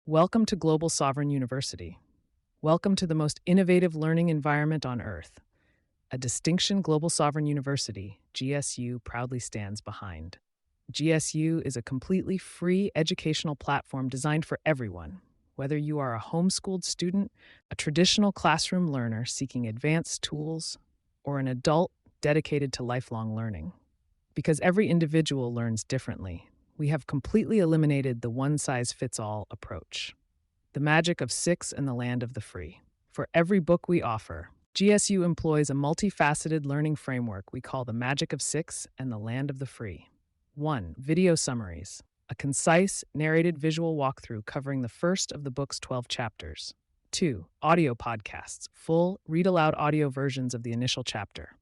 Welcome to Global Sovereign University. Welcome to the most innovative learning environment on Earth. A distinction Global Sovereign University, GSU, proudly stands behind. GSU is a completely free educational platform designed for everyone, whether you are a homeschooled student, a traditional classroom learner seeking advanced tools, or an adult dedicated to lifelong learning. Because every individual learns differently, we have completely eliminated the one-size-fits-all approach. The magic of six and the land of the free. For every book we offer, GSU employs a multifaceted learning framework we call the magic of six and the land of the free. 1. Video summaries, a concise, narrated visual walkthrough covering the first of the book's 12 chapters. 2. Audio podcasts, full, read-aloud audio versions of the initial chapter.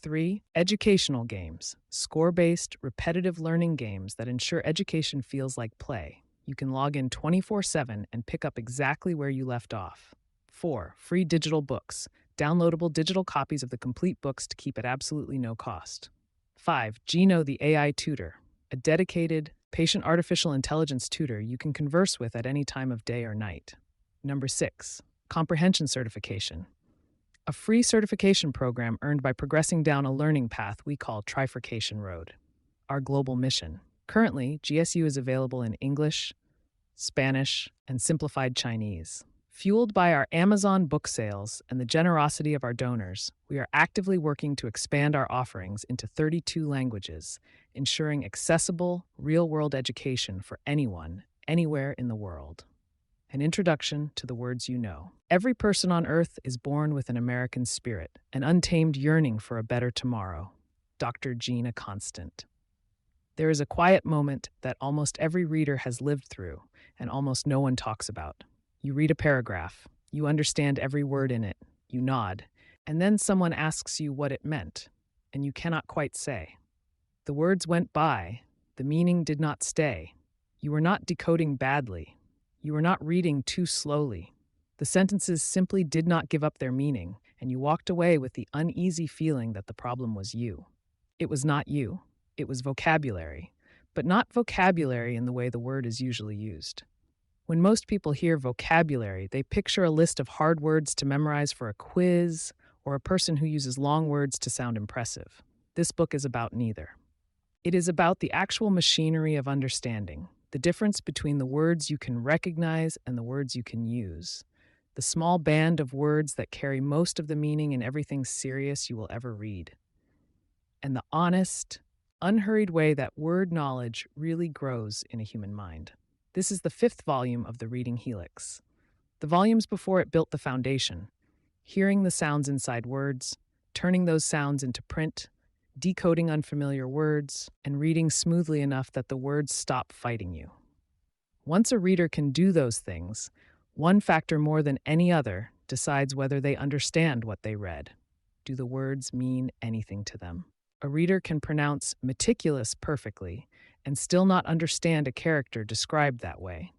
3. Educational games, score-based, repetitive learning games that ensure education feels like play. You can log in 24/7 and pick up exactly where you left off. 4. Free digital books, downloadable digital copies of the complete books to keep at absolutely no cost. 5. Gino the AI Tutor, a dedicated, patient artificial intelligence tutor you can converse with at any time of day or night. 6. Comprehension certification, a free certification program earned by progressing down a learning path we call Trifurcation Road. Our global mission. Currently, GSU is available in English, Spanish, and simplified Chinese. Fueled by our Amazon book sales and the generosity of our donors, we are actively working to expand our offerings into 32 languages, ensuring accessible, real-world education for anyone, anywhere in the world. An introduction to the words you know. Every person on Earth is born with an American spirit, an untamed yearning for a better tomorrow. Dr. Gina Constant. There is a quiet moment that almost every reader has lived through, and almost no one talks about. You read a paragraph, you understand every word in it, you nod, and then someone asks you what it meant, and you cannot quite say. The words went by, the meaning did not stay. You were not decoding badly. You were not reading too slowly. The sentences simply did not give up their meaning, and you walked away with the uneasy feeling that the problem was you. It was not you. It was vocabulary, but not vocabulary in the way the word is usually used. When most people hear vocabulary, they picture a list of hard words to memorize for a quiz or a person who uses long words to sound impressive. This book is about neither. It is about the actual machinery of understanding, the difference between the words you can recognize and the words you can use, the small band of words that carry most of the meaning in everything serious you will ever read, and the honest, unhurried way that word knowledge really grows in a human mind. This is the 5th volume of the Reading Helix. The volumes before it built the foundation, hearing the sounds inside words, turning those sounds into print, decoding unfamiliar words, and reading smoothly enough that the words stop fighting you. Once a reader can do those things, one factor more than any other decides whether they understand what they read. Do the words mean anything to them? A reader can pronounce meticulous perfectly and still not understand a character described that way.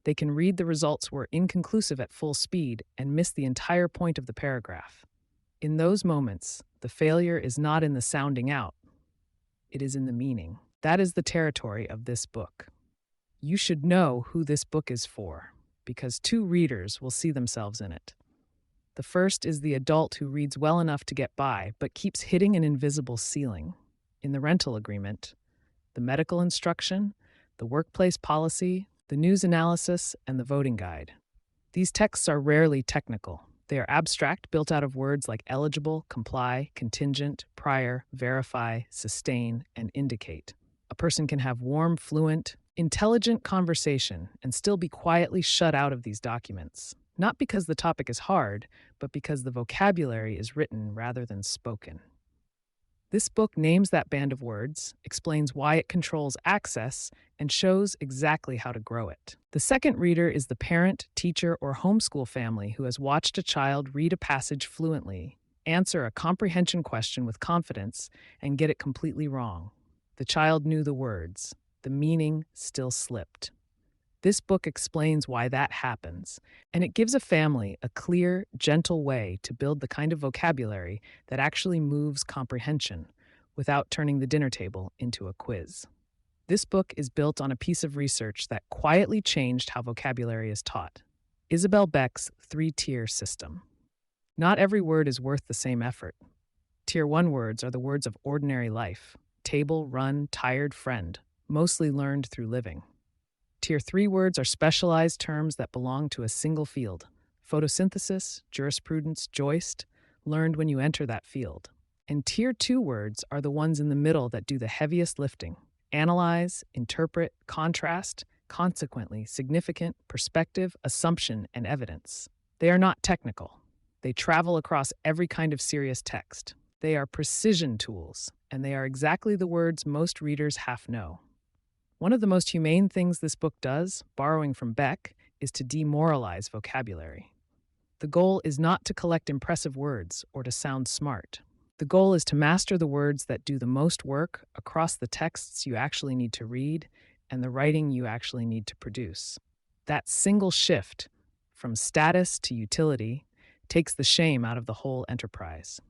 They can read the results were inconclusive at full speed and miss the entire point of the paragraph. In those moments, the failure is not in the sounding out. It is in the meaning. That is the territory of this book. You should know who this book is for, because 2 readers will see themselves in it. The first is the adult who reads well enough to get by, but keeps hitting an invisible ceiling. In the rental agreement, the medical instruction, the workplace policy, the news analysis, and the voting guide. These texts are rarely technical. They are abstract, built out of words like eligible, comply, contingent, prior, verify, sustain, and indicate. A person can have warm, fluent, intelligent conversation and still be quietly shut out of these documents. Not because the topic is hard, but because the vocabulary is written rather than spoken. This book names that band of words, explains why it controls access, and shows exactly how to grow it. The second reader is the parent, teacher, or homeschool family who has watched a child read a passage fluently, answer a comprehension question with confidence, and get it completely wrong. The child knew the words. The meaning still slipped. This book explains why that happens, and it gives a family a clear, gentle way to build the kind of vocabulary that actually moves comprehension without turning the dinner table into a quiz. This book is built on a piece of research that quietly changed how vocabulary is taught. Isabel Beck's three-tier system. Not every word is worth the same effort. Tier 1 words are the words of ordinary life: table, run, tired, friend, mostly learned through living. Tier 3 words are specialized terms that belong to a single field: photosynthesis, jurisprudence, joist, learned when you enter that field. And Tier 2 words are the ones in the middle that do the heaviest lifting: analyze, interpret, contrast, consequently, significant, perspective, assumption, and evidence. They are not technical. They travel across every kind of serious text. They are precision tools, and they are exactly the words most readers half know. One of the most humane things this book does, borrowing from Beck, is to demoralize vocabulary. The goal is not to collect impressive words or to sound smart. The goal is to master the words that do the most work across the texts you actually need to read and the writing you actually need to produce. That single shift from status to utility takes the shame out of the whole enterprise.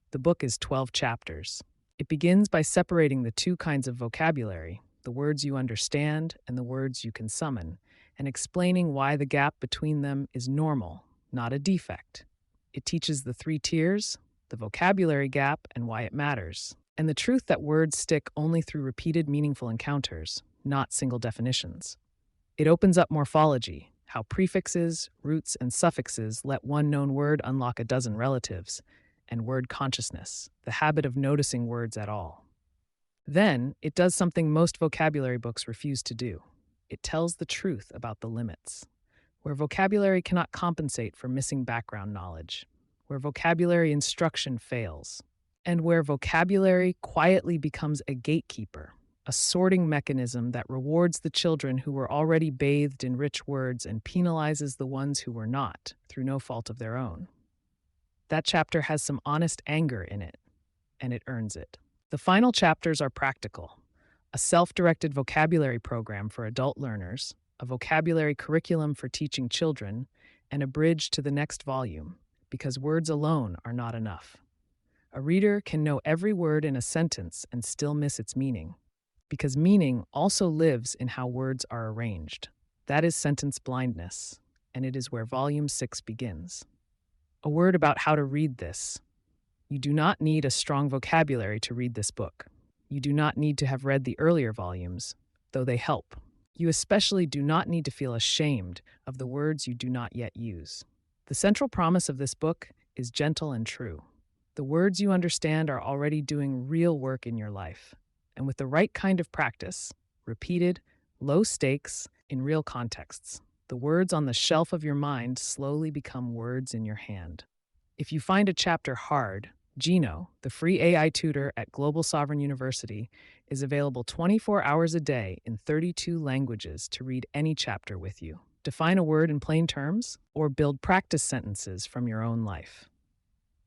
The book is 12 chapters. It begins by separating the two kinds of vocabulary, the words you understand and the words you can summon, and explaining why the gap between them is normal, not a defect. It teaches the three tiers, the vocabulary gap and why it matters, and the truth that words stick only through repeated meaningful encounters, not single definitions. It opens up morphology, how prefixes, roots, and suffixes let one known word unlock a dozen relatives, and word consciousness, the habit of noticing words at all. Then, it does something most vocabulary books refuse to do. It tells the truth about the limits. Where vocabulary cannot compensate for missing background knowledge, where vocabulary instruction fails, and where vocabulary quietly becomes a gatekeeper, a sorting mechanism that rewards the children who were already bathed in rich words and penalizes the ones who were not, through no fault of their own. That chapter has some honest anger in it, and it earns it. The final chapters are practical: a self-directed vocabulary program for adult learners, a vocabulary curriculum for teaching children, and a bridge to the next volume, because words alone are not enough. A reader can know every word in a sentence and still miss its meaning, because meaning also lives in how words are arranged. That is sentence blindness, and it is where Volume 6 begins. A word about how to read this. You do not need a strong vocabulary to read this book. You do not need to have read the earlier volumes, though they help. You especially do not need to feel ashamed of the words you do not yet use. The central promise of this book is gentle and true. The words you understand are already doing real work in your life, and with the right kind of practice, repeated, low stakes, in real contexts, the words on the shelf of your mind slowly become words in your hand. If you find a chapter hard, Gino, the free AI tutor at Global Sovereign University, is available 24 hours a day in 32 languages to read any chapter with you. Define a word in plain terms, or build practice sentences from your own life.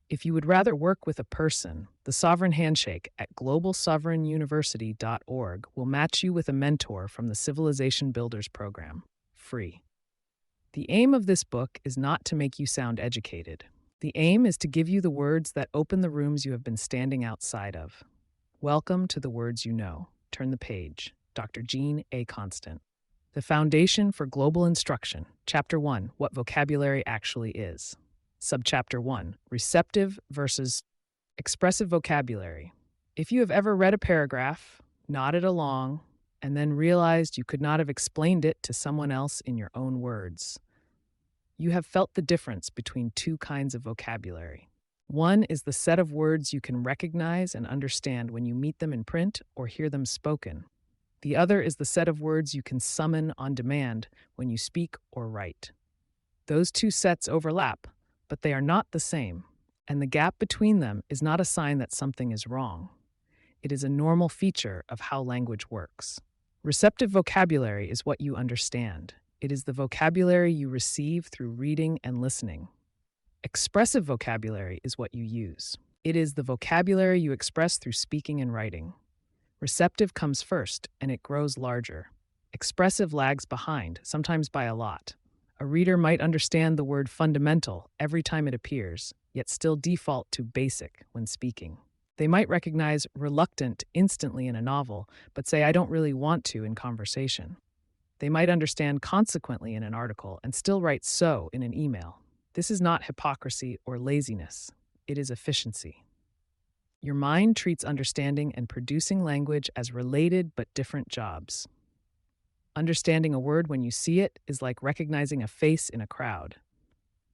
If you would rather work with a person, the Sovereign Handshake at globalsovereignuniversity.org will match you with a mentor from the Civilization Builders program, free. The aim of this book is not to make you sound educated. The aim is to give you the words that open the rooms you have been standing outside of. Welcome to the Words You Know. Turn the page. Dr. Jean A. Constant. The Foundation for Global Instruction. Chapter 1. What vocabulary actually is. Subchapter 1. Receptive versus expressive vocabulary. If you have ever read a paragraph, nodded along, and then realized you could not have explained it to someone else in your own words, you have felt the difference between two kinds of vocabulary. One is the set of words you can recognize and understand when you meet them in print or hear them spoken. The other is the set of words you can summon on demand when you speak or write. Those two sets overlap, but they are not the same, and the gap between them is not a sign that something is wrong. It is a normal feature of how language works. Receptive vocabulary is what you understand. It is the vocabulary you receive through reading and listening. Expressive vocabulary is what you use. It is the vocabulary you express through speaking and writing. Receptive comes first, and it grows larger. Expressive lags behind, sometimes by a lot. A reader might understand the word fundamental every time it appears, yet still default to basic when speaking. They might recognize reluctant instantly in a novel, but say, I don't really want to in conversation. They might understand consequently in an article and still write so in an email. This is not hypocrisy or laziness, it is efficiency. Your mind treats understanding and producing language as related but different jobs. Understanding a word when you see it is like recognizing a face in a crowd.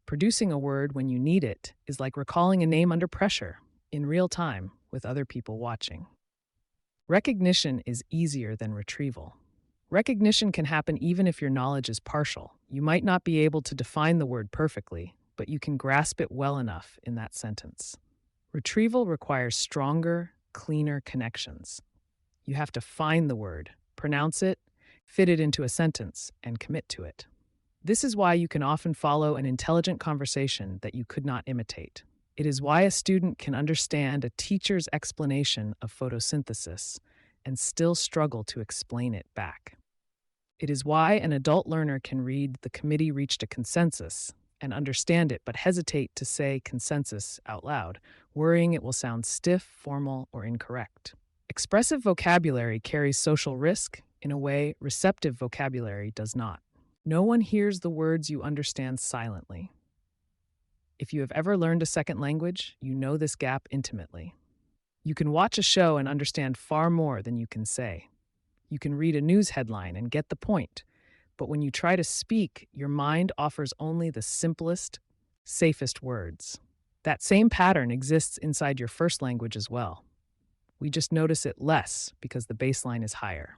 Producing a word when you need it is like recalling a name under pressure, in real time, with other people watching. Recognition is easier than retrieval. Recognition can happen even if your knowledge is partial. You might not be able to define the word perfectly, but you can grasp it well enough in that sentence. Retrieval requires stronger, cleaner connections. You have to find the word, pronounce it, fit it into a sentence, and commit to it. This is why you can often follow an intelligent conversation that you could not imitate. It is why a student can understand a teacher's explanation of photosynthesis and still struggle to explain it back. It is why an adult learner can read "The committee reached a consensus" and understand it but hesitate to say consensus out loud, worrying it will sound stiff, formal, or incorrect. Expressive vocabulary carries social risk in a way receptive vocabulary does not. No one hears the words you understand silently. If you have ever learned a second language, you know this gap intimately. You can watch a show and understand far more than you can say. You can read a news headline and get the point, but when you try to speak, your mind offers only the simplest, safest words. That same pattern exists inside your first language as well. We just notice it less because the baseline is higher.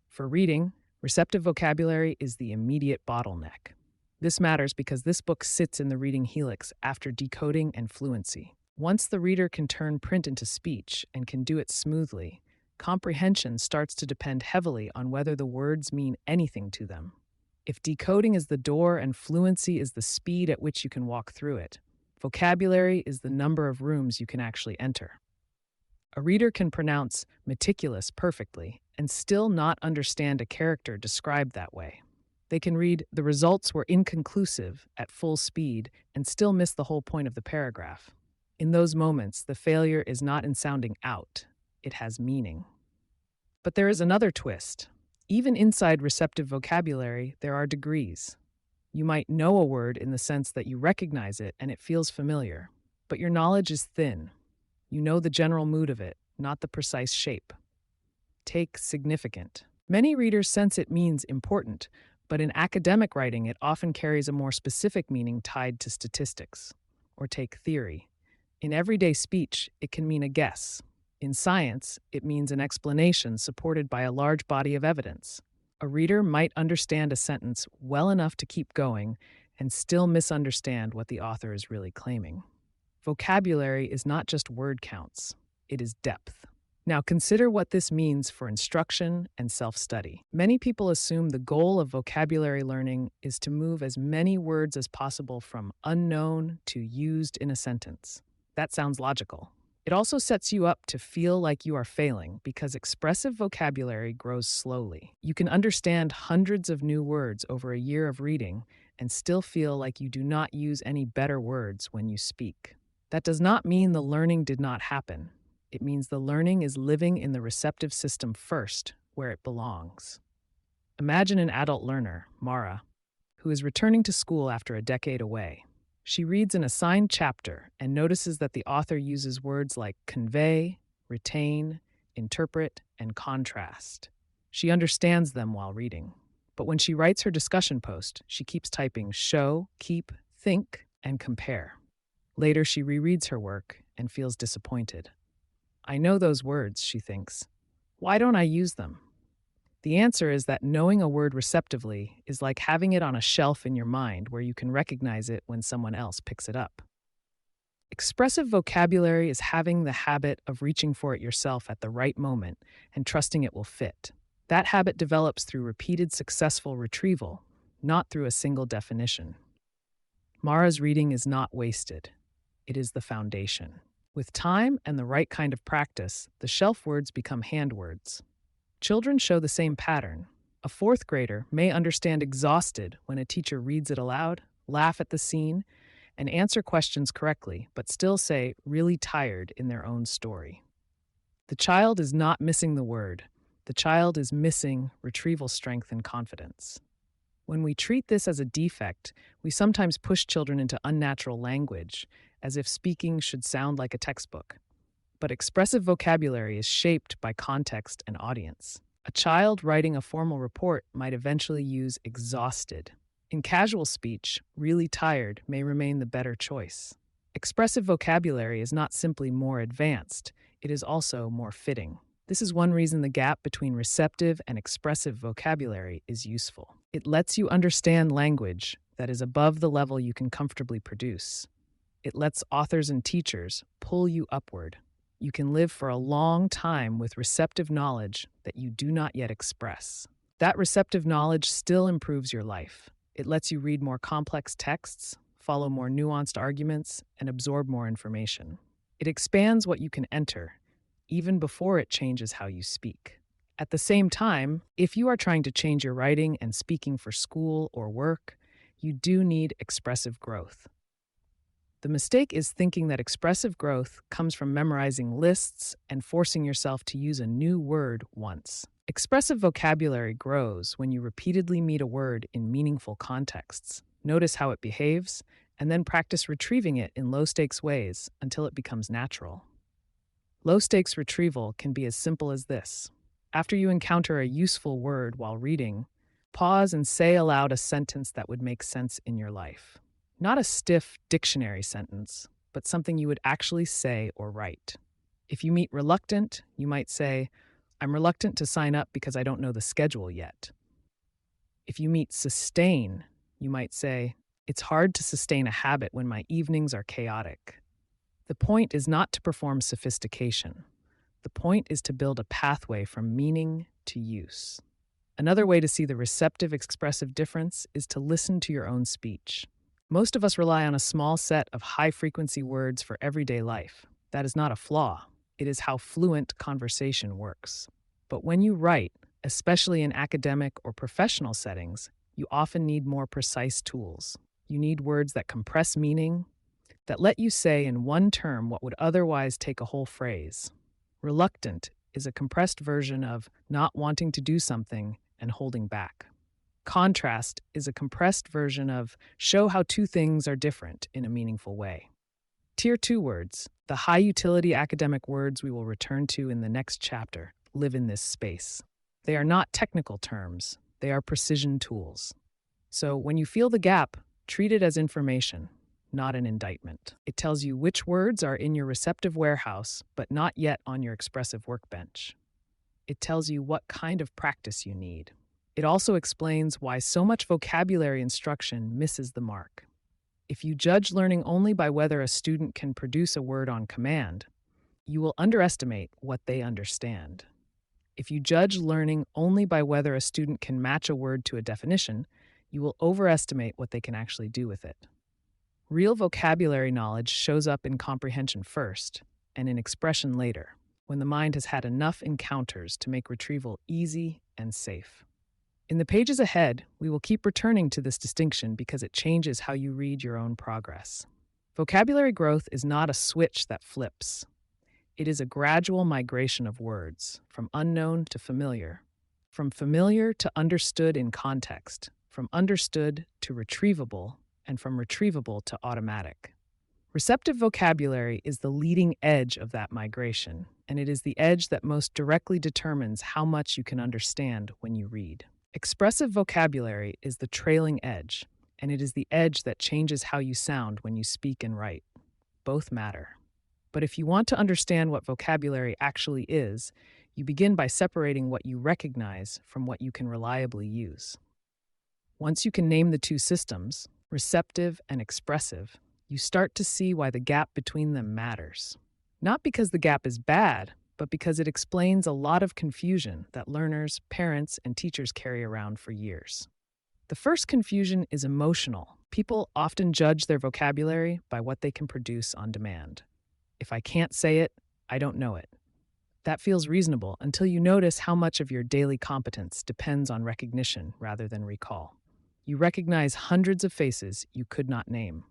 For reading, receptive vocabulary is the immediate bottleneck. This matters because this book sits in the Reading Helix after decoding and fluency. Once the reader can turn print into speech and can do it smoothly, comprehension starts to depend heavily on whether the words mean anything to them. If decoding is the door and fluency is the speed at which you can walk through it, vocabulary is the number of rooms you can actually enter. A reader can pronounce meticulous perfectly and still not understand a character described that way. They can read "the results were inconclusive" at full speed and still miss the whole point of the paragraph. In those moments, the failure is not in sounding out, it has meaning. But there is another twist. Even inside receptive vocabulary, there are degrees. You might know a word in the sense that you recognize it and it feels familiar, but your knowledge is thin. You know the general mood of it, not the precise shape. Take significant. Many readers sense it means important, but in academic writing it often carries a more specific meaning tied to statistics. Or take theory. In everyday speech, it can mean a guess. In science, it means an explanation supported by a large body of evidence. A reader might understand a sentence well enough to keep going and still misunderstand what the author is really claiming. Vocabulary is not just word counts, it is depth. Now consider what this means for instruction and self-study. Many people assume the goal of vocabulary learning is to move as many words as possible from unknown to used in a sentence. That sounds logical. It also sets you up to feel like you are failing because expressive vocabulary grows slowly. You can understand hundreds of new words over a year of reading and still feel like you do not use any better words when you speak. That does not mean the learning did not happen. It means the learning is living in the receptive system first, where it belongs. Imagine an adult learner, Mara, who is returning to school after a decade away. She reads an assigned chapter and notices that the author uses words like convey, retain, interpret, and contrast. She understands them while reading. But when she writes her discussion post, she keeps typing show, keep, think, and compare. Later, she rereads her work and feels disappointed. I know those words, she thinks. Why don't I use them? The answer is that knowing a word receptively is like having it on a shelf in your mind where you can recognize it when someone else picks it up. Expressive vocabulary is having the habit of reaching for it yourself at the right moment and trusting it will fit. That habit develops through repeated successful retrieval, not through a single definition. Mara's reading is not wasted. It is the foundation. With time and the right kind of practice, the shelf words become hand words. Children show the same pattern. A fourth grader may understand exhausted when a teacher reads it aloud, laugh at the scene, and answer questions correctly, but still say really tired in their own story. The child is not missing the word. The child is missing retrieval strength and confidence. When we treat this as a defect, we sometimes push children into unnatural language, as if speaking should sound like a textbook. But expressive vocabulary is shaped by context and audience. A child writing a formal report might eventually use exhausted. In casual speech, really tired may remain the better choice. Expressive vocabulary is not simply more advanced, it is also more fitting. This is one reason the gap between receptive and expressive vocabulary is useful. It lets you understand language that is above the level you can comfortably produce. It lets authors and teachers pull you upward. You can live for a long time with receptive knowledge that you do not yet express. That receptive knowledge still improves your life. It lets you read more complex texts, follow more nuanced arguments, and absorb more information. It expands what you can enter, even before it changes how you speak. At the same time, if you are trying to change your writing and speaking for school or work, you do need expressive growth. The mistake is thinking that expressive growth comes from memorizing lists and forcing yourself to use a new word once. Expressive vocabulary grows when you repeatedly meet a word in meaningful contexts, notice how it behaves, and then practice retrieving it in low-stakes ways until it becomes natural. Low-stakes retrieval can be as simple as this. After you encounter a useful word while reading, pause and say aloud a sentence that would make sense in your life. Not a stiff dictionary sentence, but something you would actually say or write. If you meet reluctant, you might say, "I'm reluctant to sign up because I don't know the schedule yet." If you meet sustain, you might say, "It's hard to sustain a habit when my evenings are chaotic." The point is not to perform sophistication. The point is to build a pathway from meaning to use. Another way to see the receptive expressive difference is to listen to your own speech. Most of us rely on a small set of high-frequency words for everyday life. That is not a flaw. It is how fluent conversation works. But when you write, especially in academic or professional settings, you often need more precise tools. You need words that compress meaning, that let you say in one term what would otherwise take a whole phrase. Reluctant is a compressed version of not wanting to do something and holding back. Contrast is a compressed version of show how two things are different in a meaningful way. Tier 2 words, the high-utility academic words we will return to in the next chapter, live in this space. They are not technical terms, they are precision tools. So when you feel the gap, treat it as information, not an indictment. It tells you which words are in your receptive warehouse, but not yet on your expressive workbench. It tells you what kind of practice you need. It also explains why so much vocabulary instruction misses the mark. If you judge learning only by whether a student can produce a word on command, you will underestimate what they understand. If you judge learning only by whether a student can match a word to a definition, you will overestimate what they can actually do with it. Real vocabulary knowledge shows up in comprehension first and in expression later, when the mind has had enough encounters to make retrieval easy and safe. In the pages ahead, we will keep returning to this distinction because it changes how you read your own progress. Vocabulary growth is not a switch that flips. It is a gradual migration of words, from unknown to familiar, from familiar to understood in context, from understood to retrievable, and from retrievable to automatic. Receptive vocabulary is the leading edge of that migration, and it is the edge that most directly determines how much you can understand when you read. Expressive vocabulary is the trailing edge, and it is the edge that changes how you sound when you speak and write. Both matter. But if you want to understand what vocabulary actually is, you begin by separating what you recognize from what you can reliably use. Once you can name the two systems, receptive and expressive, you start to see why the gap between them matters. Not because the gap is bad, but because it explains a lot of confusion that learners, parents, and teachers carry around for years. The first confusion is emotional. People often judge their vocabulary by what they can produce on demand. If I can't say it, I don't know it. That feels reasonable until you notice how much of your daily competence depends on recognition rather than recall. You recognize hundreds of faces you could not name.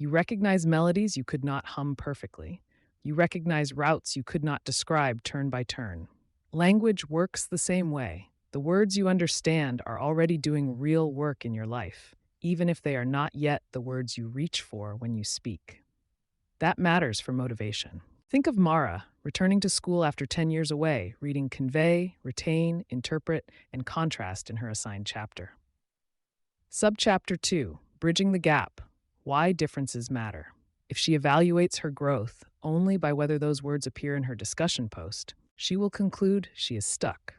You recognize melodies you could not hum perfectly. You recognize routes you could not describe turn by turn. Language works the same way. The words you understand are already doing real work in your life, even if they are not yet the words you reach for when you speak. That matters for motivation. Think of Mara, returning to school after 10 years away, reading convey, retain, interpret, and contrast in her assigned chapter. Subchapter 2, Bridging the Gap, Why Differences Matter. If she evaluates her growth only by whether those words appear in her discussion post, she will conclude she is stuck.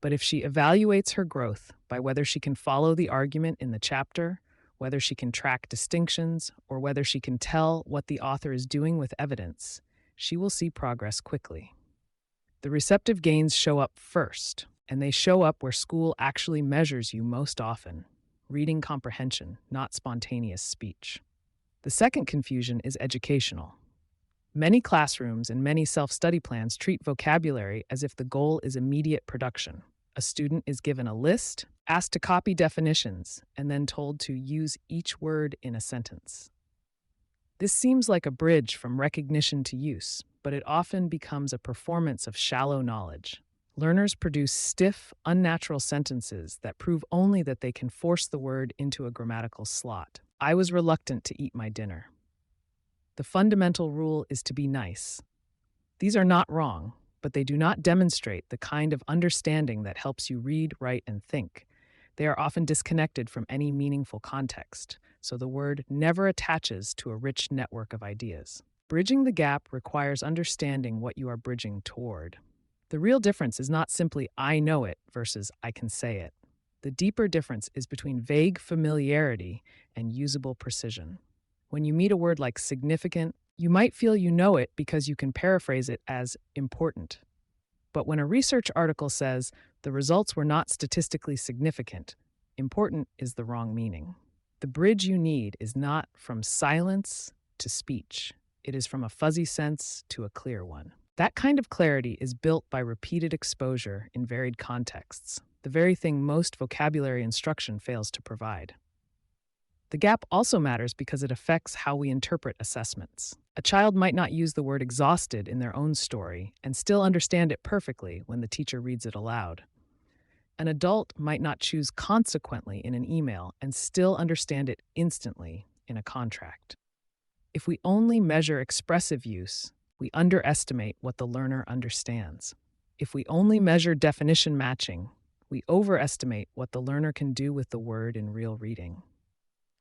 But if she evaluates her growth by whether she can follow the argument in the chapter, whether she can track distinctions, or whether she can tell what the author is doing with evidence, she will see progress quickly. The receptive gains show up first, and they show up where school actually measures you most often: reading comprehension, not spontaneous speech. The second confusion is educational. Many classrooms and many self-study plans treat vocabulary as if the goal is immediate production. A student is given a list, asked to copy definitions, and then told to use each word in a sentence. This seems like a bridge from recognition to use, but it often becomes a performance of shallow knowledge. Learners produce stiff, unnatural sentences that prove only that they can force the word into a grammatical slot. I was reluctant to eat my dinner. The fundamental rule is to be nice. These are not wrong, but they do not demonstrate the kind of understanding that helps you read, write, and think. They are often disconnected from any meaningful context, so the word never attaches to a rich network of ideas. Bridging the gap requires understanding what you are bridging toward. The real difference is not simply "I know it" versus "I can say it." The deeper difference is between vague familiarity and usable precision. When you meet a word like significant, you might feel you know it because you can paraphrase it as important. But when a research article says the results were not statistically significant, important is the wrong meaning. The bridge you need is not from silence to speech. It is from a fuzzy sense to a clear one. That kind of clarity is built by repeated exposure in varied contexts, the very thing most vocabulary instruction fails to provide. The gap also matters because it affects how we interpret assessments. A child might not use the word exhausted in their own story and still understand it perfectly when the teacher reads it aloud. An adult might not choose consequently in an email and still understand it instantly in a contract. If we only measure expressive use, we underestimate what the learner understands. If we only measure definition matching, we overestimate what the learner can do with the word in real reading.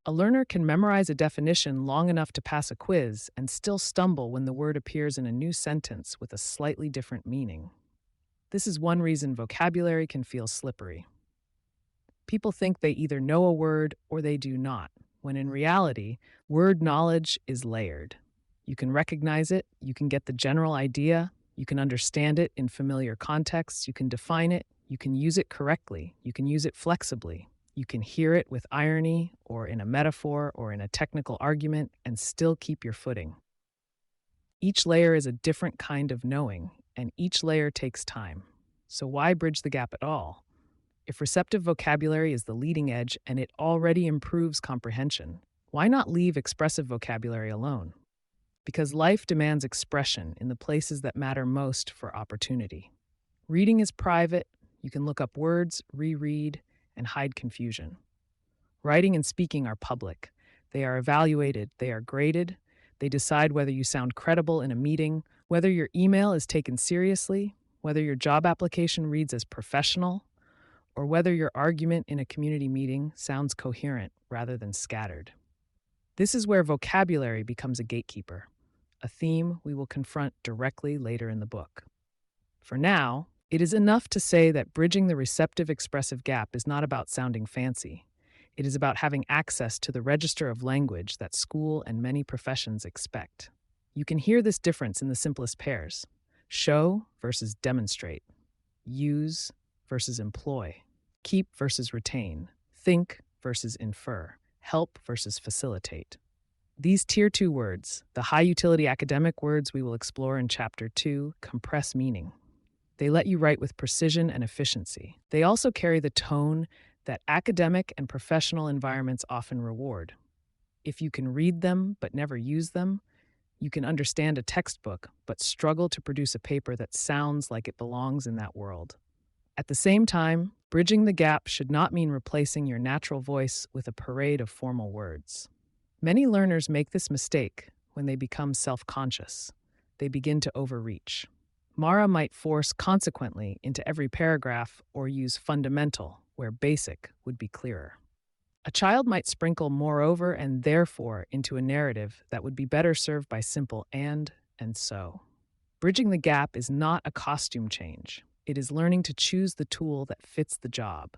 A learner can memorize a definition long enough to pass a quiz and still stumble when the word appears in a new sentence with a slightly different meaning. This is one reason vocabulary can feel slippery. People think they either know a word or they do not, when in reality, word knowledge is layered. You can recognize it, you can get the general idea, you can understand it in familiar contexts, you can define it, you can use it correctly, you can use it flexibly. You can hear it with irony or in a metaphor or in a technical argument and still keep your footing. Each layer is a different kind of knowing, and each layer takes time. So why bridge the gap at all? If receptive vocabulary is the leading edge and it already improves comprehension, why not leave expressive vocabulary alone? Because life demands expression in the places that matter most for opportunity. Reading is private. You can look up words, reread, and hide confusion. Writing and speaking are public. They are evaluated, they are graded, they decide whether you sound credible in a meeting, whether your email is taken seriously, whether your job application reads as professional, or whether your argument in a community meeting sounds coherent rather than scattered. This is where vocabulary becomes a gatekeeper, a theme we will confront directly later in the book. For now, it is enough to say that bridging the receptive-expressive gap is not about sounding fancy. It is about having access to the register of language that school and many professions expect. You can hear this difference in the simplest pairs: show versus demonstrate, use versus employ, keep versus retain, think versus infer, help versus facilitate. These Tier 2 words, the high-utility academic words we will explore in Chapter 2, compress meaning. They let you write with precision and efficiency. They also carry the tone that academic and professional environments often reward. If you can read them but never use them, you can understand a textbook but struggle to produce a paper that sounds like it belongs in that world. At the same time, bridging the gap should not mean replacing your natural voice with a parade of formal words. Many learners make this mistake when they become self-conscious. They begin to overreach. Mara might force consequently into every paragraph or use fundamental, where basic would be clearer. A child might sprinkle moreover and therefore into a narrative that would be better served by simple and so. Bridging the gap is not a costume change. It is learning to choose the tool that fits the job.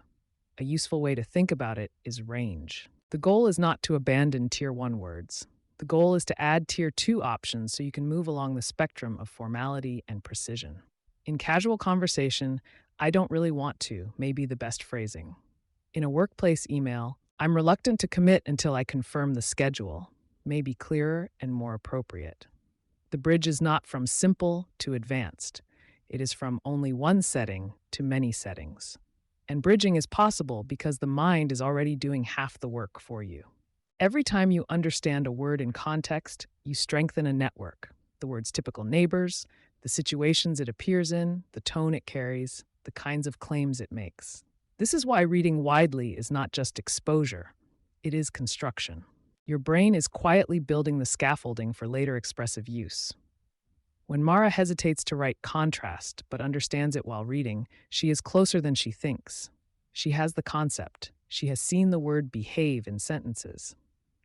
A useful way to think about it is range. The goal is not to abandon Tier 1 words. The goal is to add Tier 2 options so you can move along the spectrum of formality and precision. In casual conversation, "I don't really want to" may be the best phrasing. In a workplace email, "I'm reluctant to commit until I confirm the schedule" may be clearer and more appropriate. The bridge is not from simple to advanced. It is from only one setting to many settings. And bridging is possible because the mind is already doing half the work for you. Every time you understand a word in context, you strengthen a network. The word's typical neighbors, the situations it appears in, the tone it carries, the kinds of claims it makes. This is why reading widely is not just exposure, it is construction. Your brain is quietly building the scaffolding for later expressive use. When Mara hesitates to write contrast but understands it while reading, she is closer than she thinks. She has the concept. She has seen the word behave in sentences.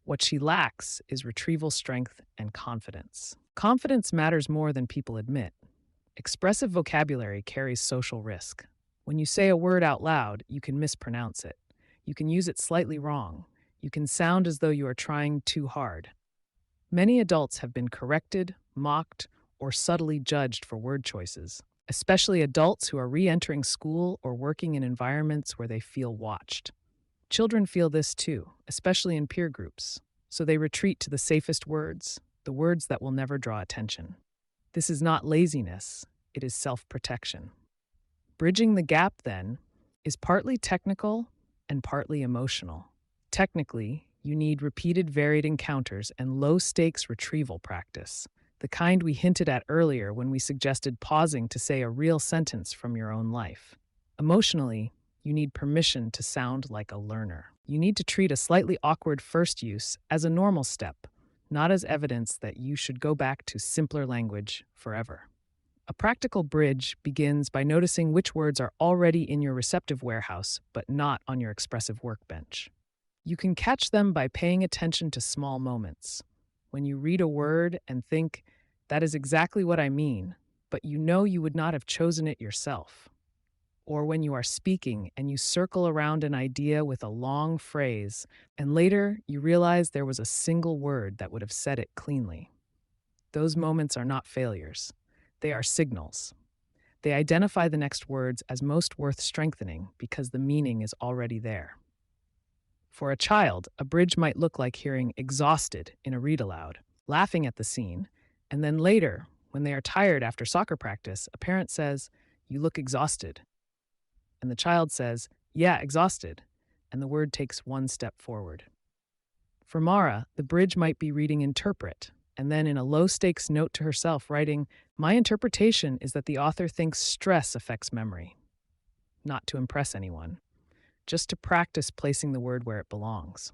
What she lacks is retrieval strength and confidence. Confidence matters more than people admit. Expressive vocabulary carries social risk. When you say a word out loud, you can mispronounce it. You can use it slightly wrong. You can sound as though you are trying too hard. Many adults have been corrected, mocked, or subtly judged for word choices, especially adults who are re-entering school or working in environments where they feel watched. Children feel this too, especially in peer groups, so they retreat to the safest words, the words that will never draw attention. This is not laziness, it is self-protection. Bridging the gap, then, is partly technical and partly emotional. Technically, you need repeated varied encounters and low-stakes retrieval practice, the kind we hinted at earlier when we suggested pausing to say a real sentence from your own life. Emotionally, you need permission to sound like a learner. You need to treat a slightly awkward first use as a normal step, not as evidence that you should go back to simpler language forever. A practical bridge begins by noticing which words are already in your receptive warehouse but not on your expressive workbench. You can catch them by paying attention to small moments. When you read a word and think, "That is exactly what I mean," but you know you would not have chosen it yourself. Or when you are speaking and you circle around an idea with a long phrase, and later you realize there was a single word that would have said it cleanly. Those moments are not failures. They are signals. They identify the next words as most worth strengthening because the meaning is already there. For a child, a bridge might look like hearing "exhausted" in a read-aloud, laughing at the scene, and then later, when they are tired after soccer practice, a parent says, "You look exhausted." And the child says, "Yeah, exhausted," and the word takes one step forward. For Mara, the bridge might be reading "interpret," and then in a low-stakes note to herself writing, "My interpretation is that the author thinks stress affects memory." Not to impress anyone, just to practice placing the word where it belongs.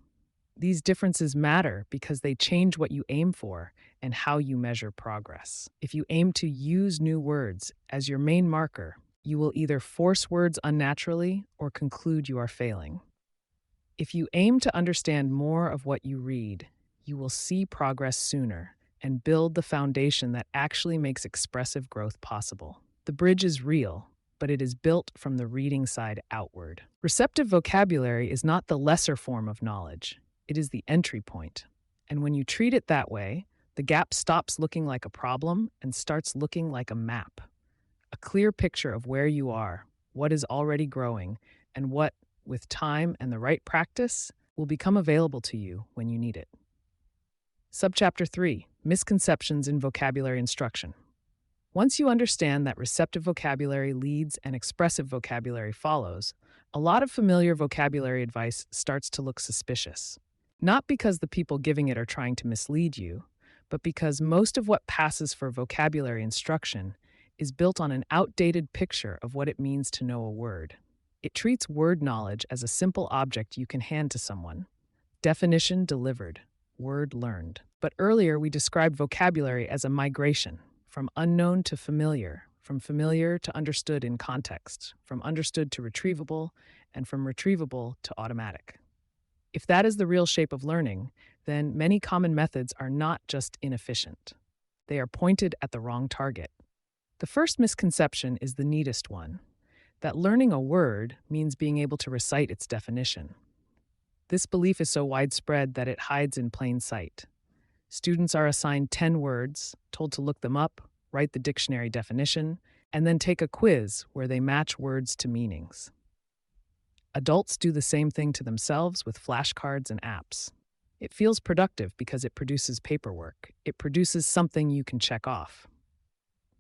These differences matter because they change what you aim for and how you measure progress. If you aim to use new words as your main marker, you will either force words unnaturally or conclude you are failing. If you aim to understand more of what you read, you will see progress sooner and build the foundation that actually makes expressive growth possible. The bridge is real, but it is built from the reading side outward. Receptive vocabulary is not the lesser form of knowledge. It is the entry point. And when you treat it that way, the gap stops looking like a problem and starts looking like a map. A clear picture of where you are, what is already growing, and what, with time and the right practice, will become available to you when you need it. Subchapter 3: Misconceptions in Vocabulary Instruction. Once you understand that receptive vocabulary leads and expressive vocabulary follows, a lot of familiar vocabulary advice starts to look suspicious. Not because the people giving it are trying to mislead you, but because most of what passes for vocabulary instruction is built on an outdated picture of what it means to know a word. It treats word knowledge as a simple object you can hand to someone. Definition delivered, word learned. But earlier we described vocabulary as a migration, from unknown to familiar, from familiar to understood in context, from understood to retrievable, and from retrievable to automatic. If that is the real shape of learning, then many common methods are not just inefficient. They are pointed at the wrong target. The first misconception is the neatest one, that learning a word means being able to recite its definition. This belief is so widespread that it hides in plain sight. Students are assigned 10 words, told to look them up, write the dictionary definition, and then take a quiz where they match words to meanings. Adults do the same thing to themselves with flashcards and apps. It feels productive because it produces paperwork. It produces something you can check off.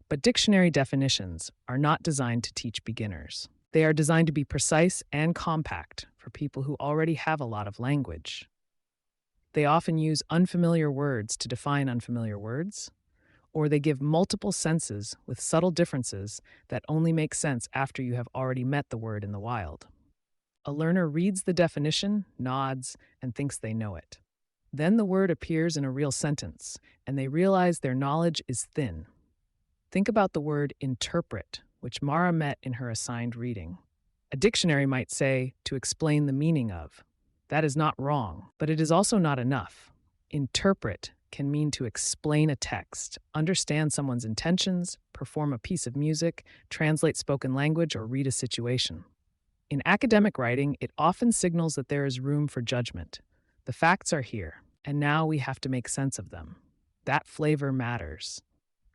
But dictionary definitions are not designed to teach beginners. They are designed to be precise and compact for people who already have a lot of language. They often use unfamiliar words to define unfamiliar words, or they give multiple senses with subtle differences that only make sense after you have already met the word in the wild. A learner reads the definition, nods, and thinks they know it. Then the word appears in a real sentence, and they realize their knowledge is thin. Think about the word interpret, which Mara met in her assigned reading. A dictionary might say, to explain the meaning of. That is not wrong, but it is also not enough. Interpret can mean to explain a text, understand someone's intentions, perform a piece of music, translate spoken language, or read a situation. In academic writing, it often signals that there is room for judgment. The facts are here, and now we have to make sense of them. That flavor matters.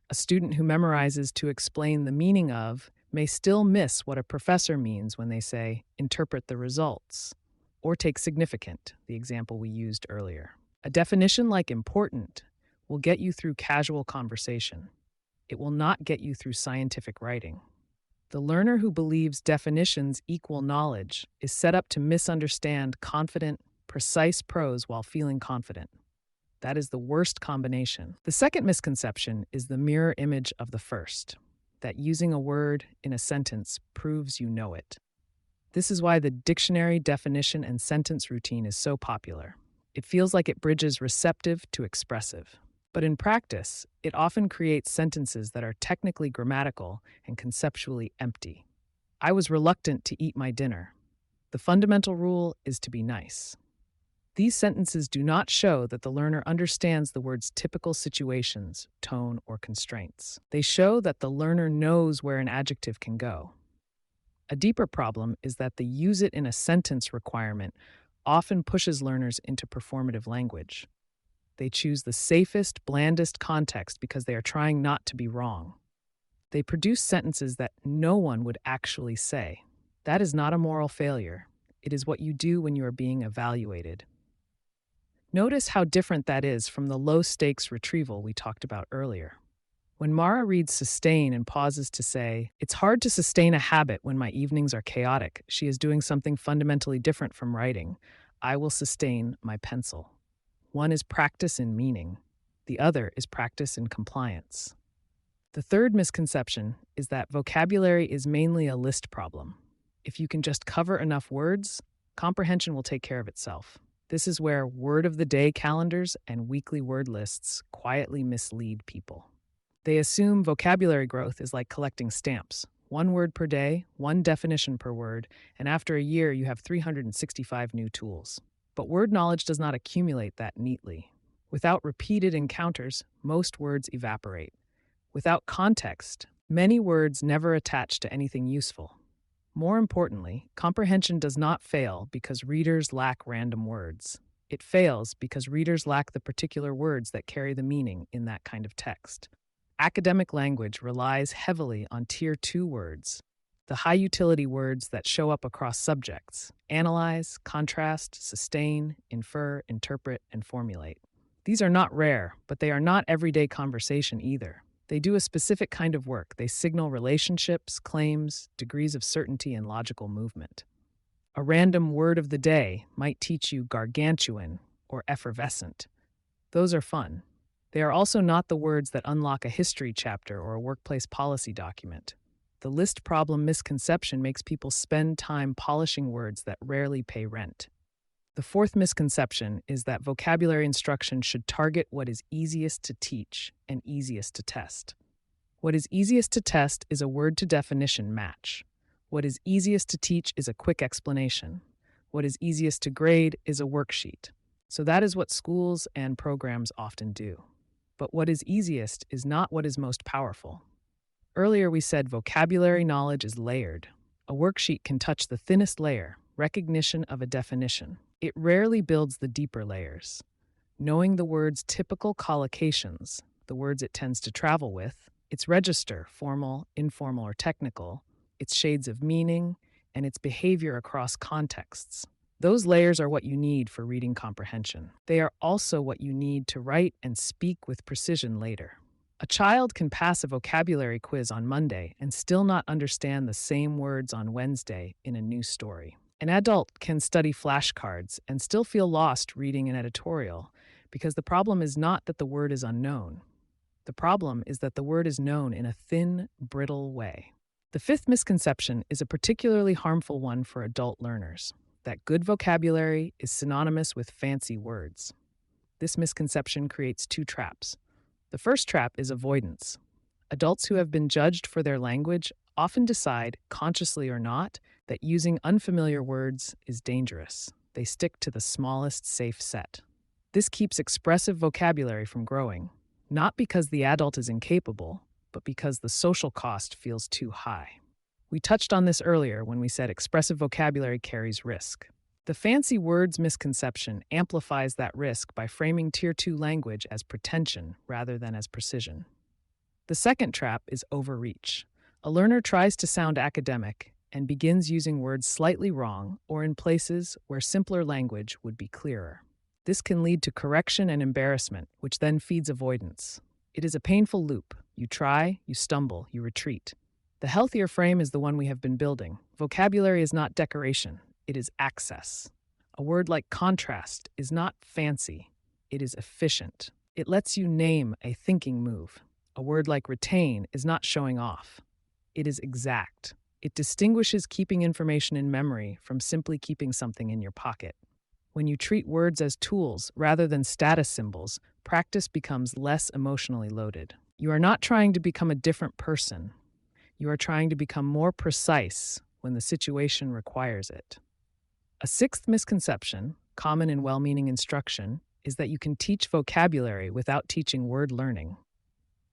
A student who memorizes to explain the meaning of may still miss what a professor means when they say, interpret the results, or take significant, the example we used earlier. A definition like important will get you through casual conversation. It will not get you through scientific writing. The learner who believes definitions equal knowledge is set up to misunderstand confident, precise prose while feeling confident. That is the worst combination. The second misconception is the mirror image of the first, that using a word in a sentence proves you know it. This is why the dictionary definition and sentence routine is so popular. It feels like it bridges receptive to expressive. But in practice, it often creates sentences that are technically grammatical and conceptually empty. I was reluctant to eat my dinner. The fundamental rule is to be nice. These sentences do not show that the learner understands the word's typical situations, tone, or constraints. They show that the learner knows where an adjective can go. A deeper problem is that the use it in a sentence requirement often pushes learners into performative language. They choose the safest, blandest context because they are trying not to be wrong. They produce sentences that no one would actually say. That is not a moral failure. It is what you do when you are being evaluated. Notice how different that is from the low-stakes retrieval we talked about earlier. When Mara reads sustain and pauses to say, it's hard to sustain a habit when my evenings are chaotic, she is doing something fundamentally different from writing. I will sustain my pencil. One is practice in meaning. The other is practice in compliance. The third misconception is that vocabulary is mainly a list problem. If you can just cover enough words, comprehension will take care of itself. This is where word of the day calendars and weekly word lists quietly mislead people. They assume vocabulary growth is like collecting stamps. 1 word per day, 1 definition per word, and after a year you have 365 new tools. But word knowledge does not accumulate that neatly. Without repeated encounters, most words evaporate. Without context, many words never attach to anything useful. More importantly, comprehension does not fail because readers lack random words. It fails because readers lack the particular words that carry the meaning in that kind of text. Academic language relies heavily on Tier 2 words, the high-utility words that show up across subjects: analyze, contrast, sustain, infer, interpret, and formulate. These are not rare, but they are not everyday conversation either. They do a specific kind of work. They signal relationships, claims, degrees of certainty, and logical movement. A random word of the day might teach you gargantuan or effervescent. Those are fun. They are also not the words that unlock a history chapter or a workplace policy document. The list problem misconception makes people spend time polishing words that rarely pay rent. The fourth misconception is that vocabulary instruction should target what is easiest to teach and easiest to test. What is easiest to test is a word-to-definition match. What is easiest to teach is a quick explanation. What is easiest to grade is a worksheet. So that is what schools and programs often do. But what is easiest is not what is most powerful. Earlier we said vocabulary knowledge is layered. A worksheet can touch the thinnest layer, recognition of a definition. It rarely builds the deeper layers. Knowing the word's typical collocations, the words it tends to travel with, its register, formal, informal, or technical, its shades of meaning, and its behavior across contexts. Those layers are what you need for reading comprehension. They are also what you need to write and speak with precision later. A child can pass a vocabulary quiz on Monday and still not understand the same words on Wednesday in a new story. An adult can study flashcards and still feel lost reading an editorial because the problem is not that the word is unknown. The problem is that the word is known in a thin, brittle way. The fifth misconception is a particularly harmful one for adult learners, that good vocabulary is synonymous with fancy words. This misconception creates two traps. The first trap is avoidance. Adults who have been judged for their language often decide, consciously or not, that using unfamiliar words is dangerous. They stick to the smallest safe set. This keeps expressive vocabulary from growing, not because the adult is incapable, but because the social cost feels too high. We touched on this earlier when we said expressive vocabulary carries risk. The fancy words misconception amplifies that risk by framing Tier 2 language as pretension rather than as precision. The second trap is overreach. A learner tries to sound academic and begins using words slightly wrong or in places where simpler language would be clearer. This can lead to correction and embarrassment, which then feeds avoidance. It is a painful loop. You try, you stumble, you retreat. The healthier frame is the one we have been building. Vocabulary is not decoration, it is access. A word like contrast is not fancy, it is efficient. It lets you name a thinking move. A word like retain is not showing off, it is exact. It distinguishes keeping information in memory from simply keeping something in your pocket. When you treat words as tools rather than status symbols, practice becomes less emotionally loaded. You are not trying to become a different person. You are trying to become more precise when the situation requires it. A sixth misconception, common in well-meaning instruction, is that you can teach vocabulary without teaching word learning.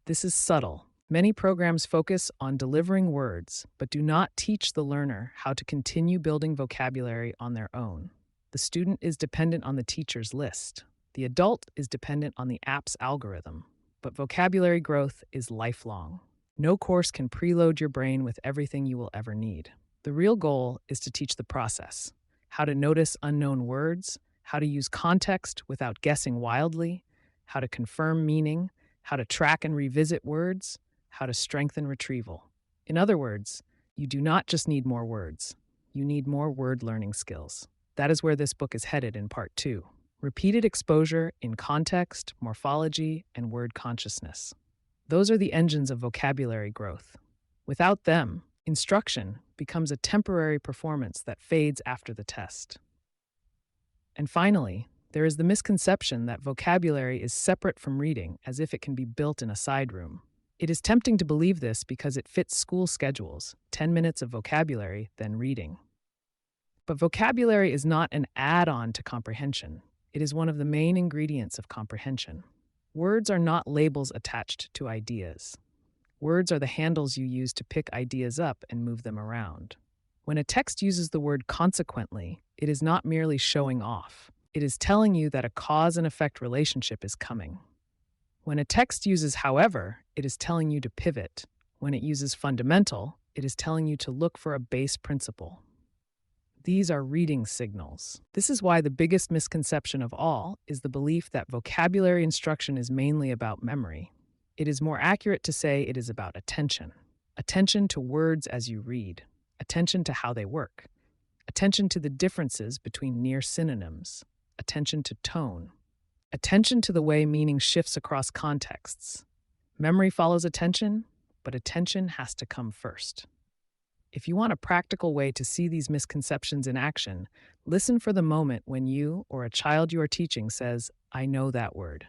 This is subtle. Many programs focus on delivering words, but do not teach the learner how to continue building vocabulary on their own. The student is dependent on the teacher's list. The adult is dependent on the app's algorithm. But vocabulary growth is lifelong. No course can preload your brain with everything you will ever need. The real goal is to teach the process. How to notice unknown words, how to use context without guessing wildly, how to confirm meaning, how to track and revisit words, how to strengthen retrieval. In other words, you do not just need more words. You need more word learning skills. That is where this book is headed in part 2. Repeated exposure in context, morphology, and word consciousness. Those are the engines of vocabulary growth. Without them, instruction becomes a temporary performance that fades after the test. And finally, there is the misconception that vocabulary is separate from reading, as if it can be built in a side room. It is tempting to believe this because it fits school schedules, 10 minutes of vocabulary, then reading. But vocabulary is not an add-on to comprehension. It is one of the main ingredients of comprehension. Words are not labels attached to ideas. Words are the handles you use to pick ideas up and move them around. When a text uses the word consequently, it is not merely showing off. It is telling you that a cause and effect relationship is coming. When a text uses however, it is telling you to pivot. When it uses fundamental, it is telling you to look for a base principle. These are reading signals. This is why the biggest misconception of all is the belief that vocabulary instruction is mainly about memory. It is more accurate to say it is about attention. Attention to words as you read. Attention to how they work. Attention to the differences between near synonyms. attention to tone, attention to the way meaning shifts across contexts. Memory follows attention, but attention has to come first. If you want a practical way to see these misconceptions in action, listen for the moment when you or a child you are teaching says, "I know that word."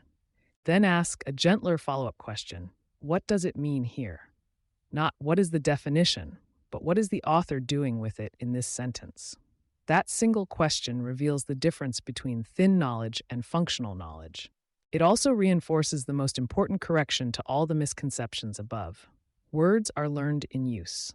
Then ask a gentler follow-up question. What does it mean here? Not what is the definition, but what is the author doing with it in this sentence? That single question reveals the difference between thin knowledge and functional knowledge. It also reinforces the most important correction to all the misconceptions above. Words are learned in use.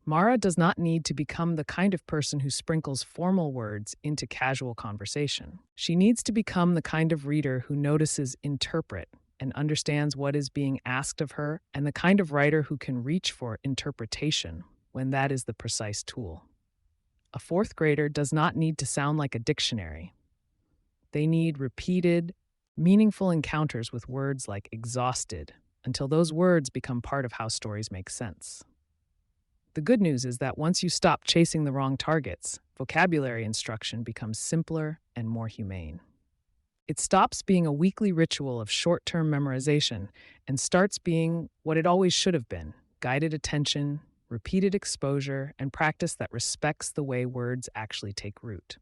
Mara does not need to become the kind of person who sprinkles formal words into casual conversation. She needs to become the kind of reader who notices interpret and understands what is being asked of her, and the kind of writer who can reach for interpretation when that is the precise tool. A fourth grader does not need to sound like a dictionary. They need repeated, meaningful encounters with words like exhausted until those words become part of how stories make sense. The good news is that once you stop chasing the wrong targets, vocabulary instruction becomes simpler and more humane. It stops being a weekly ritual of short-term memorization and starts being what it always should have been: guided attention, repeated exposure, and practice that respects the way words actually take root.